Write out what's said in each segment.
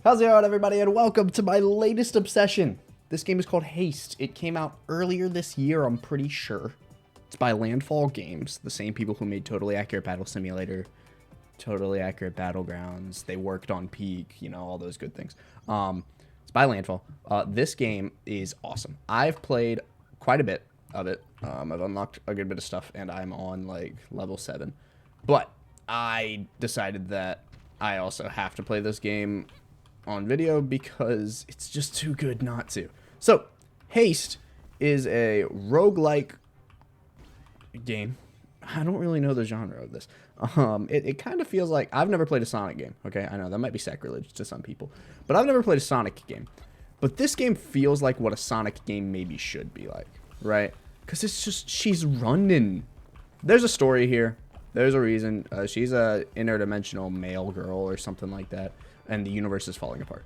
How's it going, everybody, and welcome to my latest obsession. This game is called Haste. It came out earlier this year, I'm pretty sure. It's by Landfall Games, the same people who made Totally Accurate Battle Simulator, Totally Accurate Battlegrounds. They worked on Peak, you know, all those good things. It's by Landfall. This game is awesome. I've played quite a bit of it. I've unlocked a good bit of stuff, and I'm on, like, level 7. But I decided that I also have to play this game on video because it's just too good not to. So, Haste is a roguelike game. I don't really know the genre of this. It kind of feels like... I've never played a Sonic game, okay? I know, that might be sacrilege to some people. But I've never played a Sonic game. But this game feels like what a Sonic game maybe should be like, right? Because it's just... She's running. There's a story here. There's a reason. She's a interdimensional male girl or something like that. And the universe is falling apart.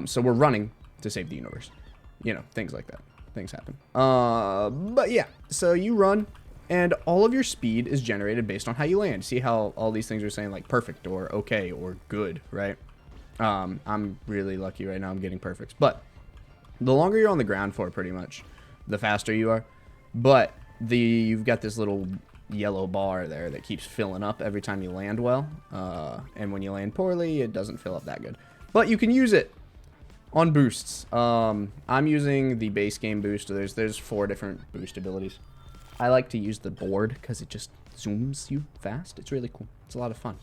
So we're running to save the universe. You know, things like that. Things happen. But yeah, so you run, and all of your speed is generated based on how you land. See how all these things are saying, like, perfect, or okay, or good, right? I'm really lucky right now. I'm getting perfects. But the longer you're on the ground for, pretty much, the faster you are. But you've got this little yellow bar there that keeps filling up every time you land well, and when you land poorly, it doesn't fill up that good. But you can use it on boosts. I'm using the base game boost. There's 4 different boost abilities. I like to use the board because it just zooms you fast. It's really cool. It's a lot of fun.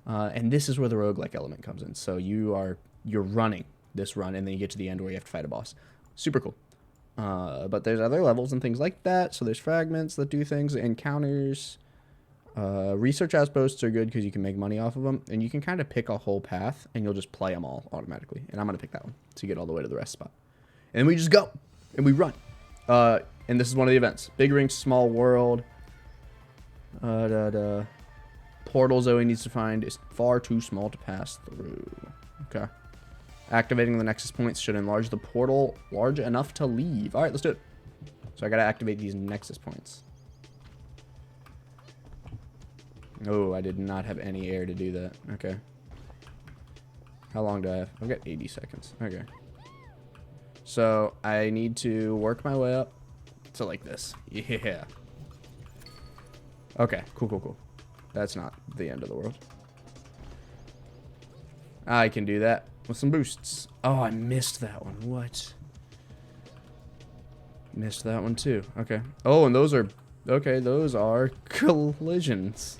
And this is where the roguelike element comes in. So you're running this run, and then you get to the end where you have to fight a boss. Super cool. But there's other levels and things like that. So there's fragments that do things, encounters. Research outposts are good because you can make money off of them. And you can kind of pick a whole path, and you'll just play them all automatically. And I'm going to pick that one to get all the way to the rest spot. And then we just go, and we run. And this is one of the events. Big ring, small world. Portal Zoe needs to find is far too small to pass through. Okay. Activating the nexus points should enlarge the portal large enough to leave. All right, let's do it. So I got to activate these nexus points. Oh, I did not have any air to do that. Okay. How long do I have? I've got 80 seconds. Okay. So I need to work my way up to like this. Yeah. Okay, cool. That's not the end of the world. I can do that with some boosts. Oh, I missed that one. What? Missed that one too. Okay. Oh, and those are... Okay, those are collisions.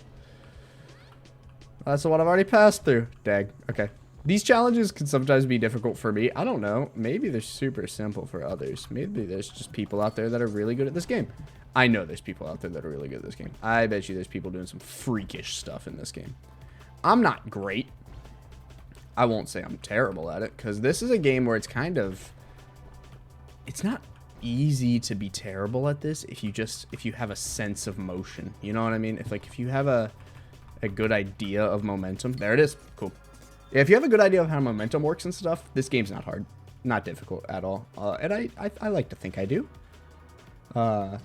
That's the one I've already passed through. Dag. Okay. These challenges can sometimes be difficult for me. I don't know. Maybe they're super simple for others. Maybe there's just people out there that are really good at this game. I know there's people out there that are really good at this game. I bet you there's people doing some freakish stuff in this game. I'm not great. I won't say I'm terrible at it, because this is a game where it's kind of... It's not easy to be terrible at this if you have a sense of motion. You know what I mean? If you have a good idea of momentum. There it is. Cool. If you have a good idea of how momentum works and stuff, this game's not hard. Not difficult at all. And I like to think I do. I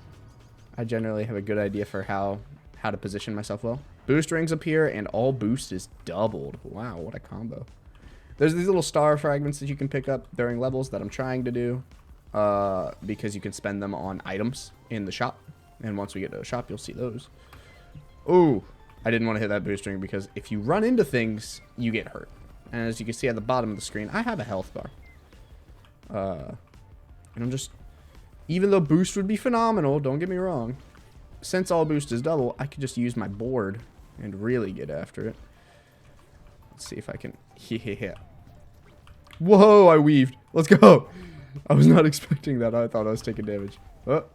generally have a good idea for how to position myself well. Boost rings appear, and all boost is doubled. Wow, what a combo. There's these little star fragments that you can pick up during levels that I'm trying to do, because you can spend them on items in the shop. And once we get to the shop, you'll see those. Ooh, I didn't want to hit that boost ring because if you run into things, you get hurt. And as you can see at the bottom of the screen, I have a health bar. And I'm just... Even though boost would be phenomenal, don't get me wrong, since all boost is double, I could just use my board and really get after it. Let's see if I can... Yeah. Whoa, I weaved. Let's go. I was not expecting that. I thought I was taking damage. Oh.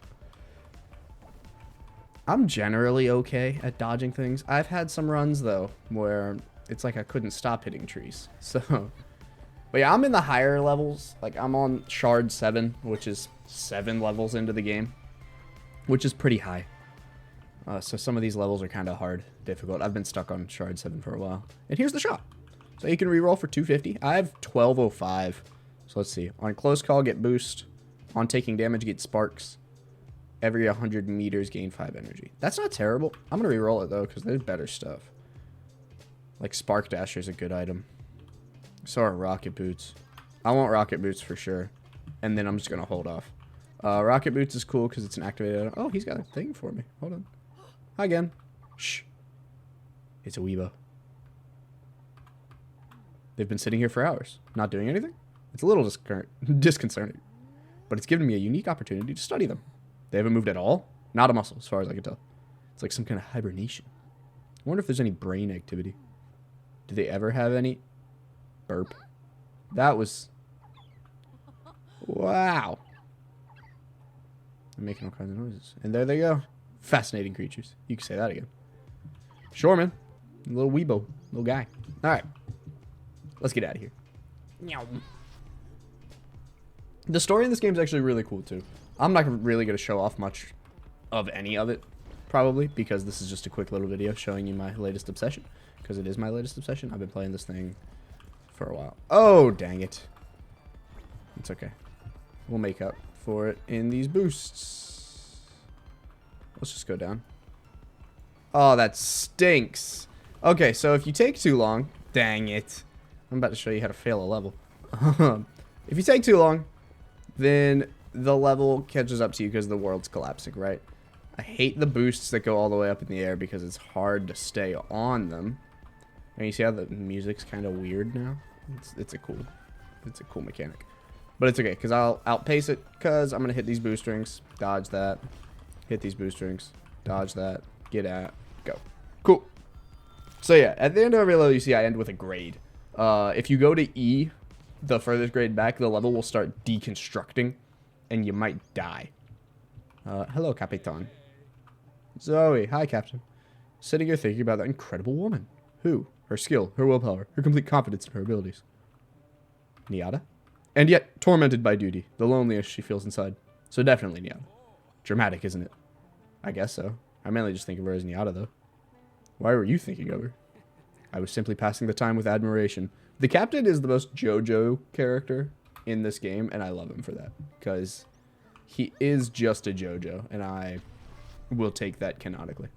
I'm generally okay at dodging things. I've had some runs, though, where it's like I couldn't stop hitting trees. So... But yeah, I'm in the higher levels. Like, I'm on Shard 7, which is 7 levels into the game, which is pretty high. So some of these levels are kind of hard, difficult. I've been stuck on Shard 7 for a while. And here's the shop. So you can reroll for 250. I have 1205. So let's see. On close call, get boost. On taking damage, get sparks. Every 100 meters, gain 5 energy. That's not terrible. I'm going to reroll it, though, because there's better stuff. Like, Spark Dasher is a good item. So are rocket boots. I want rocket boots for sure. And then I'm just going to hold off. Rocket boots is cool because it's an activated. Oh, he's got a thing for me. Hold on. Hi again. Shh. It's a weebo. They've been sitting here for hours, not doing anything. It's a little disconcerting. But it's given me a unique opportunity to study them. They haven't moved at all. Not a muscle, as far as I can tell. It's like some kind of hibernation. I wonder if there's any brain activity. Do they ever have any? Burp. That was... Wow. They're making all kinds of noises. And there they go. Fascinating creatures. You can say that again. Sure, man. Little weebo. Little guy. Alright. Let's get out of here. The story in this game is actually really cool, too. I'm not really going to show off much of any of it, probably, because this is just a quick little video showing you my latest obsession. Because it is my latest obsession. I've been playing this thing for a while. Oh, dang it. It's okay. We'll make up for it in these boosts. Let's just go down. Oh, that stinks. Okay, so if you take too long... Dang it. I'm about to show you how to fail a level. If you take too long, then the level catches up to you because the world's collapsing, right? I hate the boosts that go all the way up in the air because it's hard to stay on them. And you see how the music's kind of weird now? It's a cool mechanic. But it's okay, because I'll outpace it, because I'm going to hit these boost rings, dodge that, hit these boost rings, dodge that, get at, go. Cool. So yeah, at the end of every level, you see I end with a grade. If you go to E, the furthest grade back, the level will start deconstructing, and you might die. Hello, Capitan. Zoe, hi, Captain. Sitting here thinking about that incredible woman. Who? Her skill, her willpower, her complete confidence in her abilities. Niata? And yet, tormented by duty, the loneliest she feels inside. So definitely Niata. Dramatic, isn't it? I guess so. I mainly just think of her as Niata, though. Why were you thinking of her? I was simply passing the time with admiration. The captain is the most JoJo character in this game, and I love him for that. Because he is just a JoJo, and I will take that canonically.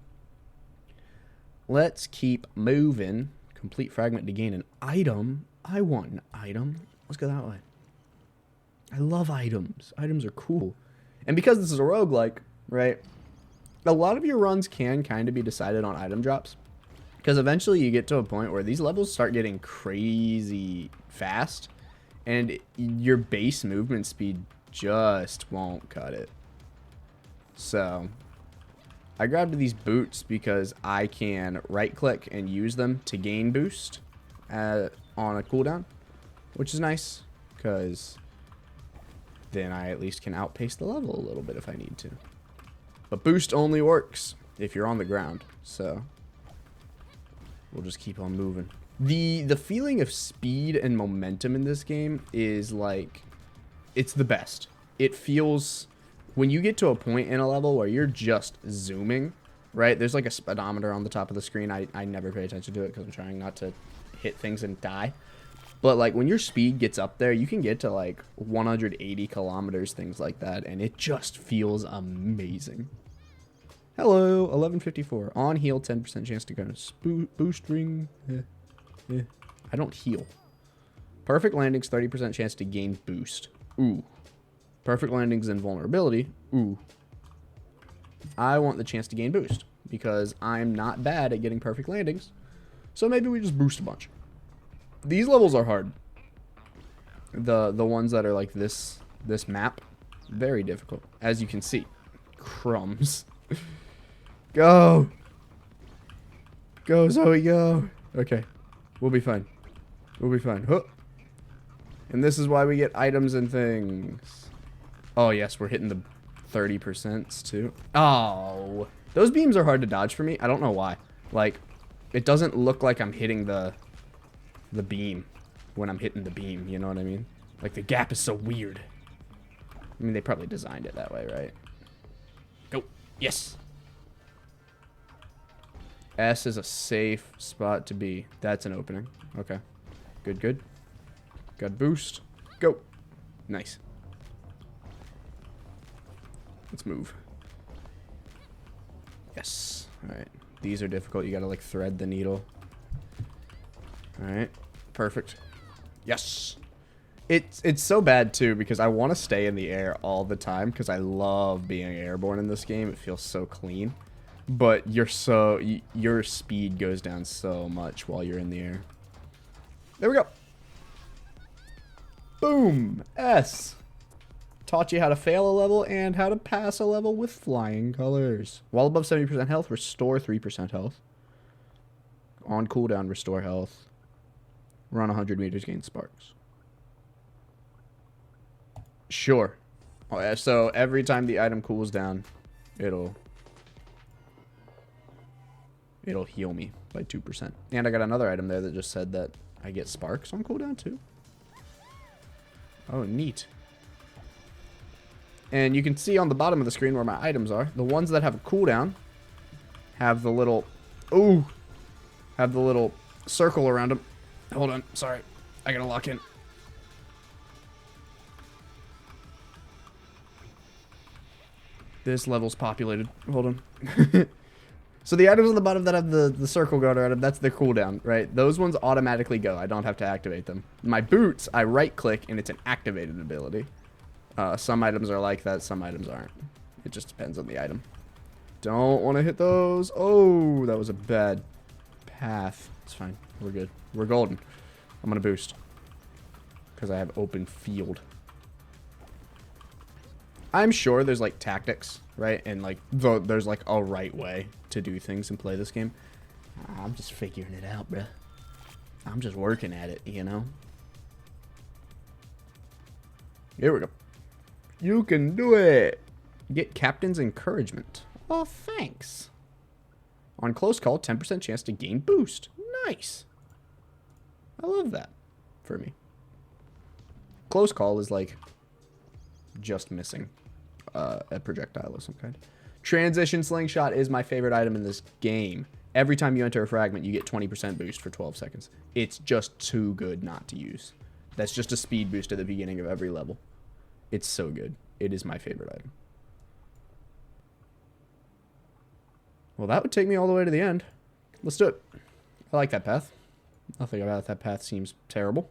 Let's keep moving. Complete fragment to gain an item. I want an item. Let's go that way. I love items. Items are cool. And because this is a roguelike, right, a lot of your runs can kind of be decided on item drops. Because eventually you get to a point where these levels start getting crazy fast. And your base movement speed just won't cut it. So I grabbed these boots because I can right click and use them to gain boost on a cooldown. Which is nice. Because then I at least can outpace the level a little bit if I need to. But boost only works if you're on the ground. So we'll just keep on moving. The feeling of speed and momentum in this game is like, it's the best. It feels, when you get to a point in a level where you're just zooming, right? There's like a speedometer on the top of the screen. I never pay attention to it because I'm trying not to hit things and die. But like when your speed gets up there, you can get to like 180 kilometers, things like that. And it just feels amazing. Hello, 1154. On heal, 10% chance to go. Boost ring. I don't heal. Perfect landings, 30% chance to gain boost. Ooh. Perfect landings and vulnerability. Ooh. I want the chance to gain boost because I'm not bad at getting perfect landings. So maybe we just boost a bunch. These levels are hard. The ones that are like this map, very difficult. As you can see. Crumbs. Go. Go, Zoe, go. Okay. We'll be fine. We'll be fine. Huh. And this is why we get items and things. Oh, yes, we're hitting the 30% too. Oh. Those beams are hard to dodge for me. I don't know why. Like, it doesn't look like I'm hitting the beam when I'm hitting the beam. You know what I mean? Like, the gap is so weird. I mean, they probably designed it that way, right? Go. Yes. S is a safe spot to be. That's an opening. Okay. Good, good. Got boost. Go. Nice. Let's move. Yes. Alright. These are difficult. You gotta, like, thread the needle. Alright. Perfect. Yes. It's so bad too because I want to stay in the air all the time because I love being airborne in this game. It feels so clean. But your speed goes down so much while you're in the air. There we go. Boom. S. Taught you how to fail a level and how to pass a level with flying colors. While above 70% health, restore 3% health. On cooldown, restore health. Run 100 meters, gain sparks. Sure. Oh, yeah, so every time the item cools down, it'll heal me by 2%. And I got another item there that just said that I get sparks on cooldown too. Oh, neat. And you can see on the bottom of the screen where my items are. The ones that have a cooldown have the little... Ooh! Have the little circle around them. Hold on. Sorry. I gotta lock in. This level's populated. Hold on. So the items on the bottom that have the circle going around them, that's their cooldown, right? Those ones automatically go. I don't have to activate them. My boots, I right-click, and it's an activated ability. Some items are like that, some items aren't. It just depends on the item. Don't want to hit those. Oh, that was a bad path. It's fine. We're good. We're golden. I'm going to boost. Because I have open field. I'm sure there's, like, tactics, right? And, like, there's, like, a right way to do things and play this game. I'm just figuring it out, bruh. I'm just working at it, you know? Here we go. You can do it. Get Captain's Encouragement. Oh, thanks. On close call, 10% chance to gain boost. Nice. I love that for me. Close call is like just missing a projectile of some kind. Transition Slingshot is my favorite item in this game. Every time you enter a fragment, you get 20% boost for 12 seconds. It's just too good not to use. That's just a speed boost at the beginning of every level. It's so good. It is my favorite item. Well, that would take me all the way to the end. Let's do it. I like that path. Nothing about that path seems terrible.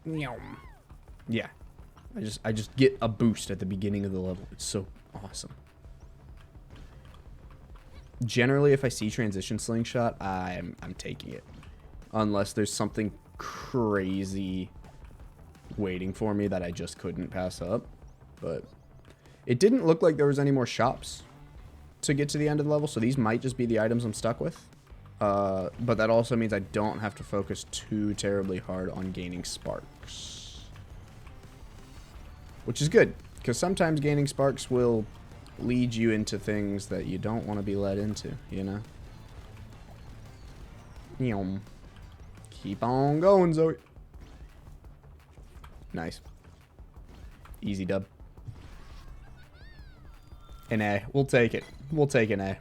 Yeah. I just get a boost at the beginning of the level. It's so awesome. Generally, if I see Transition Slingshot, I'm taking it. Unless there's something crazy waiting for me that I just couldn't pass up. But it didn't look like there was any more shops to get to the end of the level, so these might just be the items I'm stuck with. But that also means I don't have to focus too terribly hard on gaining sparks. Which is good, because sometimes gaining sparks will lead you into things that you don't want to be led into, you know? Keep on going, Zoe. Nice. Easy dub. An A. We'll take it. We'll take an A.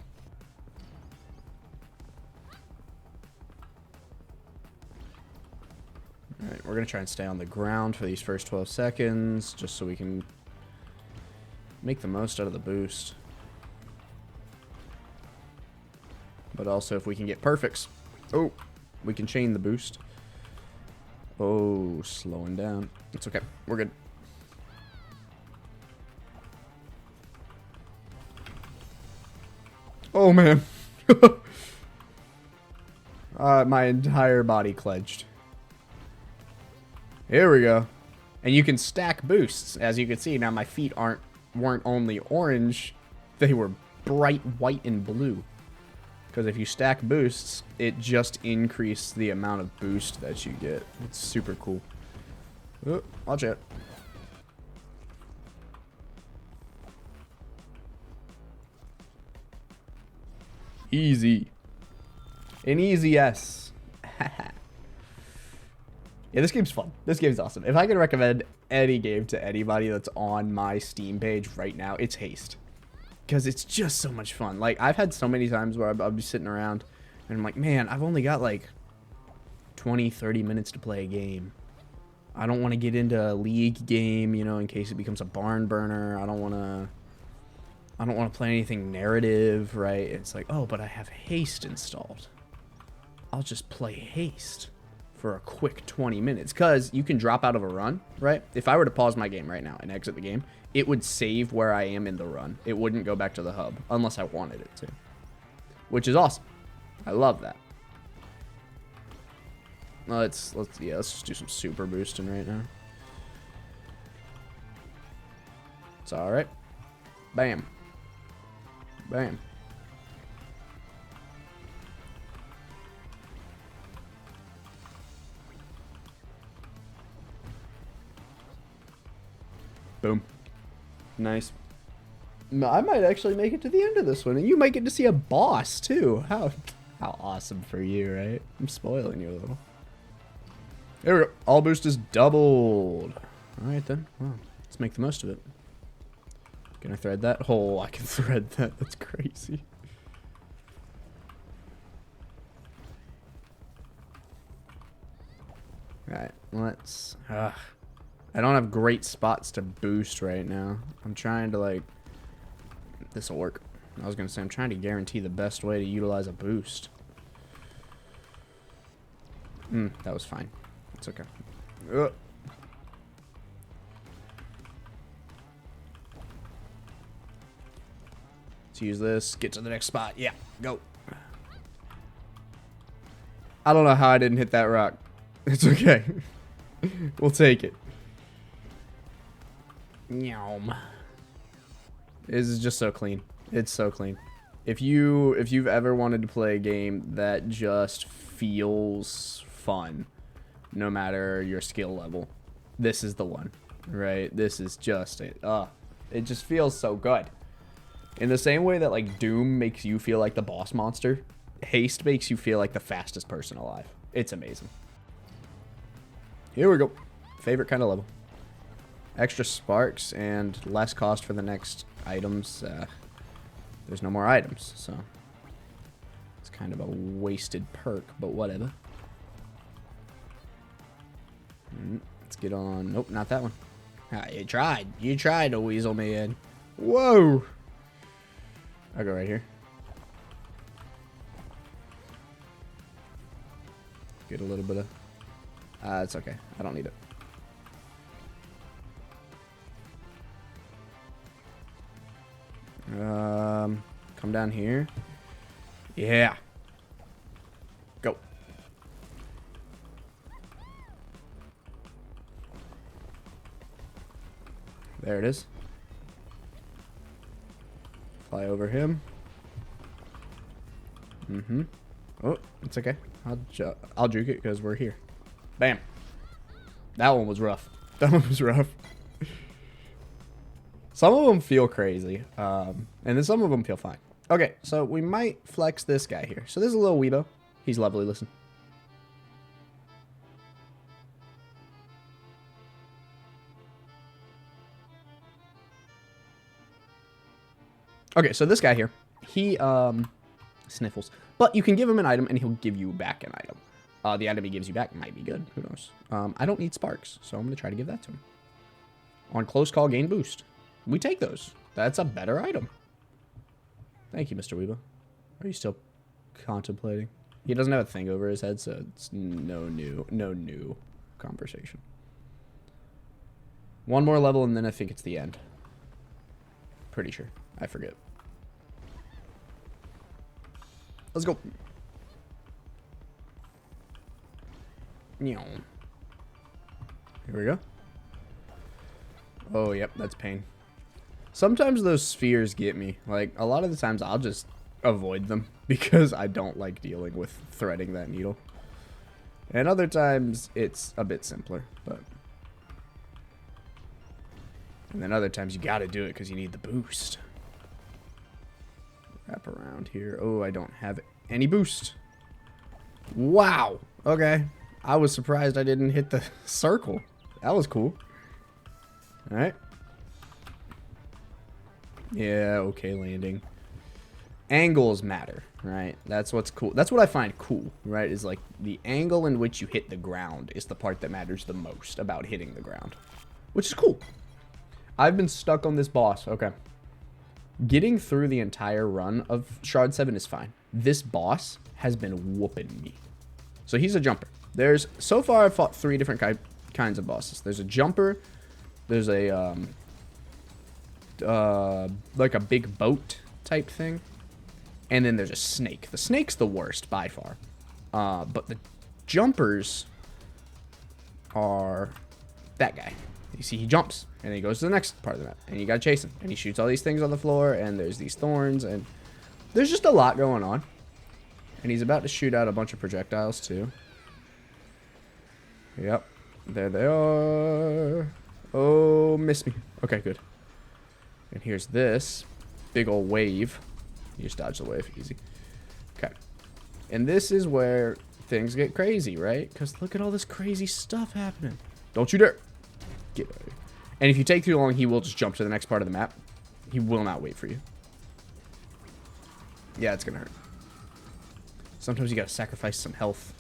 Alright, we're going to try and stay on the ground for these first 12 seconds, just so we can make the most out of the boost. But also, if we can get perfects. Oh, we can chain the boost. Oh, slowing down. It's okay. We're good. Oh, man. My entire body clenched. Here we go. And you can stack boosts. As you can see, now my feet weren't only orange, they were bright white and blue. Because if you stack boosts, it just increased the amount of boost that you get. It's super cool. Oh, watch out. Easy. An easy S. Yeah, this game's fun. This game's awesome. If I could recommend any game to anybody that's on my Steam page right now, it's Haste. Because it's just so much fun. Like, I've had so many times where I'll be sitting around and I'm like, man, I've only got like 20, 30 minutes to play a game. I don't want to get into a league game, you know, in case it becomes a barn burner. I don't want to play anything narrative, right? It's like, oh, but I have Haste installed. I'll just play Haste for a quick 20 minutes. Because you can drop out of a run, right? If I were to pause my game right now and exit the game, it would save where I am in the run. It wouldn't go back to the hub unless I wanted it to. Which is awesome. I love that. Let's just do some super boosting right now. It's all right. Bam. Bam. Boom. Nice. I might actually make it to the end of this one, and you might get to see a boss too. How awesome for you, right? I'm spoiling you a little. There we go. All boost is doubled. All right then. Well, let's make the most of it. Can I thread that? Oh, I can thread that. That's crazy. All right, let's. I don't have great spots to boost right now. I'm trying to like. This will work. I was gonna say I'm trying to guarantee the best way to utilize a boost. That was fine. It's okay. Ugh. Let's use this. Get to the next spot. Yeah, go. I don't know how I didn't hit that rock. It's okay. We'll take it. Nyom. This is just so clean. It's so clean. If you've ever wanted to play a game that just feels fun, no matter your skill level, this is the one, right? This is just it. It just feels so good. In the same way that like Doom makes you feel like the boss monster, Haste makes you feel like the fastest person alive. It's amazing. Here we go. Favorite kind of level. Extra sparks and less cost for the next items. There's no more items, so it's kind of a wasted perk, but whatever. Let's get on. Nope, not that one. You tried. You tried to weasel me in. Whoa. I'll go right here. Get a little bit of. It's okay. I don't need it. Come down here. Yeah. Go. There it is. Fly over him. Oh, it's okay. I'll juke it because we're here. Bam. That one was rough. That one was rough. Some of them feel crazy, and then some of them feel fine. Okay, so we might flex this guy here. So this is a little weebo. He's lovely, listen. Okay, so this guy here, he sniffles. But you can give him an item, and he'll give you back an item. The item he gives you back might be good. Who knows? I don't need sparks, so I'm going to try to give that to him. On close call, gain boost. We take those. That's a better item. Thank you, Mr. Weebo. Are you still contemplating? He doesn't have a thing over his head, so it's no new conversation. One more level, and then I think it's the end. Pretty sure. I forget. Let's go. Here we go. Oh, yep, that's pain. Sometimes those spheres get me. Like, a lot of the times I'll just avoid them because I don't like dealing with threading that needle. And other times it's a bit simpler, but... And then other times you gotta do it because you need the boost. Wrap around here. Oh, I don't have any boost. Wow. Okay. I was surprised I didn't hit the circle. That was cool. Alright. Yeah, okay, landing. Angles matter, right? That's what's cool. That's what I find cool, right? Is like the angle in which you hit the ground is the part that matters the most about hitting the ground. Which is cool. I've been stuck on this boss. Okay. Getting through the entire run of Shard 7 is fine. This boss has been whooping me. So he's a jumper. There's, so far I've fought 3 different kinds of bosses. There's a jumper, there's a, like a big boat type thing, and then there's a snake. The snake's the worst by far. But the jumpers are that guy. You see, he jumps, and then he goes to the next part of the map, and you gotta chase him. And he shoots all these things on the floor, and there's these thorns, and there's just a lot going on. And he's about to shoot out a bunch of projectiles, too. Yep. There they are. Oh, missed me. Okay, good. And here's this big old wave. You just dodge the wave. Easy. Okay. And this is where things get crazy, right? Because look at all this crazy stuff happening. Don't you dare. Get out of here. And if you take too long, he will just jump to the next part of the map. He will not wait for you. Yeah, it's going to hurt. Sometimes you got to sacrifice some health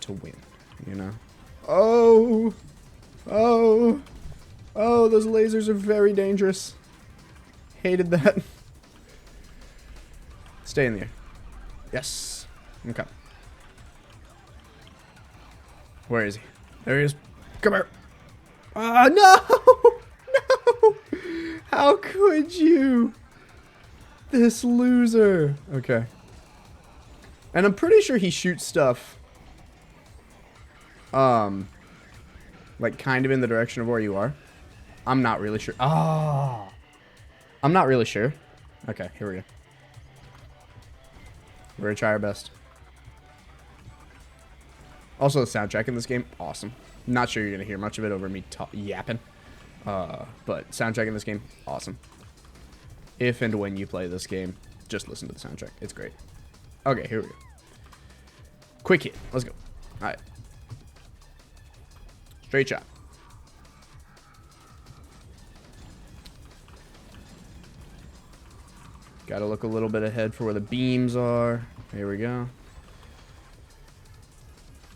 to win, you know? Oh! Oh! Oh, those lasers are very dangerous. Hated that. Stay in there. Yes. Okay. Where is he? There he is. Come here. Ah, no! No! How could you? This loser. Okay. And I'm pretty sure he shoots stuff, like kind of in the direction of where you are. I'm not really sure. Oh. I'm not really sure. Okay, here we go. We're gonna try our best. Also, the soundtrack in this game, awesome. Not sure you're gonna hear much of it over me yapping. But soundtrack in this game, awesome. If and when you play this game, just listen to the soundtrack. It's great. Okay, here we go. Quick hit. Let's go. Alright. Straight shot. Gotta look a little bit ahead for where the beams are. Here we go.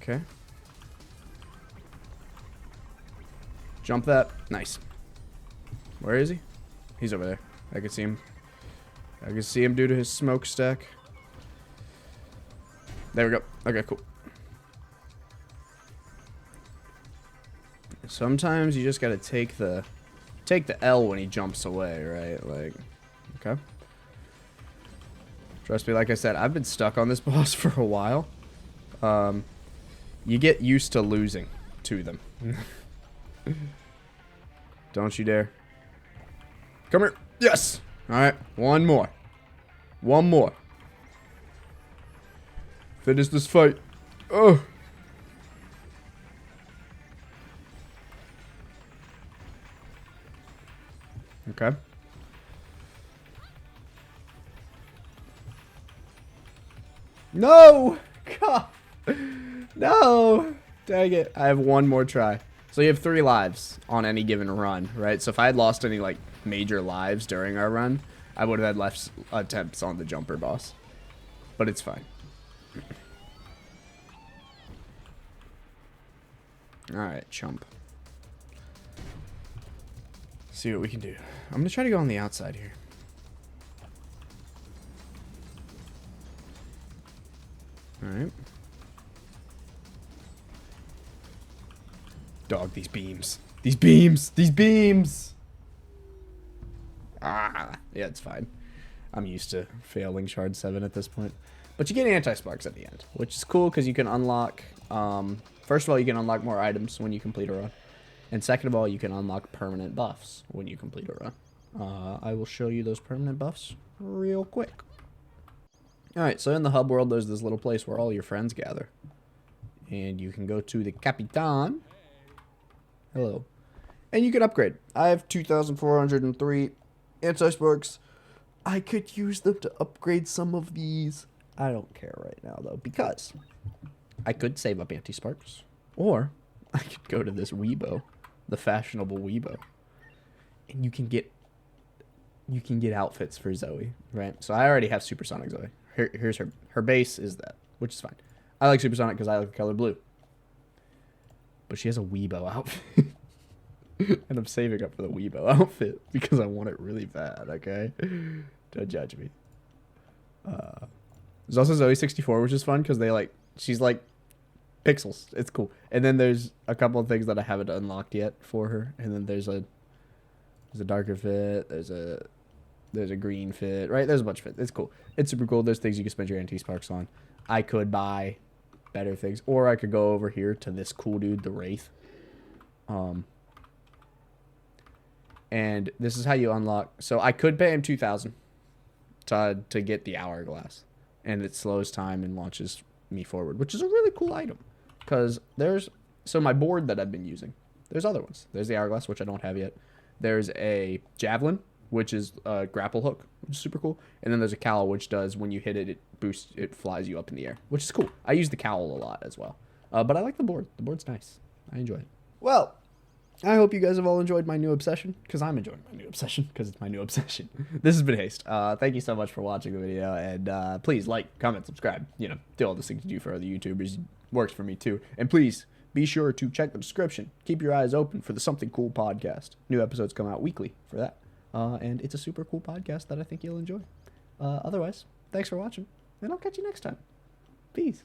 Okay. Jump that. Nice. Where is he? He's over there. I can see him. I can see him due to his smokestack. There we go. Okay, cool. Sometimes you just gotta take the L when he jumps away, right? Like, okay. Trust me, like I said, I've been stuck on this boss for a while. You get used to losing to them. Don't you dare. Come here. Yes! Alright, one more. One more. Finish this fight. Oh! Okay. No! God! No! Dang it. I have one more try. So you have 3 lives on any given run, right? So if I had lost any, like, major lives during our run, I would have had less attempts on the jumper boss. But it's fine. Alright, chump. See what we can do. I'm going to try to go on the outside here. Alright. Dog, these beams. These beams! These beams! Ah, yeah, it's fine. I'm used to failing Shard 7 at this point. But you get anti-sparks at the end, which is cool because you can unlock... first of all, you can unlock more items when you complete a run. And second of all, you can unlock permanent buffs when you complete a run. I will show you those permanent buffs real quick. Alright, so in the hub world, there's this little place where all your friends gather. And you can go to the Capitan. Hello. And you can upgrade. I have 2,403 anti-sparks. I could use them to upgrade some of these. I don't care right now, though, because I could save up anti-sparks. Or I could go to this Weebo, the fashionable Weebo. And you can get outfits for Zoe, right? So I already have Supersonic Zoe. Here's her. Her base is that, which is fine. I like Supersonic because I like the color blue. But she has a Weebo outfit. And I'm saving up for the Weebo outfit because I want it really bad, okay? Don't judge me. There's also Zoe 64, which is fun because she's like pixels. It's cool. And then there's a couple of things that I haven't unlocked yet for her. And then there's a darker fit. There's a green fit. Right? There's a bunch of fit. It's cool. It's super cool. There's things you can spend your anti-sparks on. I could buy better things, or I could go over here to this cool dude, the Wraith. And this is how you unlock. So I could pay him 2,000 to get the hourglass, and it slows time and launches me forward, which is a really cool item. Because so my board that I've been using, there's other ones. There's the hourglass, which I don't have yet. There's a javelin, which is a grapple hook, which is super cool. And then there's a cowl, which does, when you hit it, it flies you up in the air, which is cool. I use the cowl a lot as well. But I like the board. The board's nice. I enjoy it. Well, I hope you guys have all enjoyed my new obsession, because I'm enjoying my new obsession, because it's my new obsession. This has been Haste. Thank you so much for watching the video, and please like, comment, subscribe. You know, do all the things you do for other YouTubers. Works for me too. And please be sure to check the description. Keep your eyes open for the Something Cool podcast. New episodes come out weekly for that. And it's a super cool podcast that I think you'll enjoy. Otherwise, thanks for watching, and I'll catch you next time. Peace.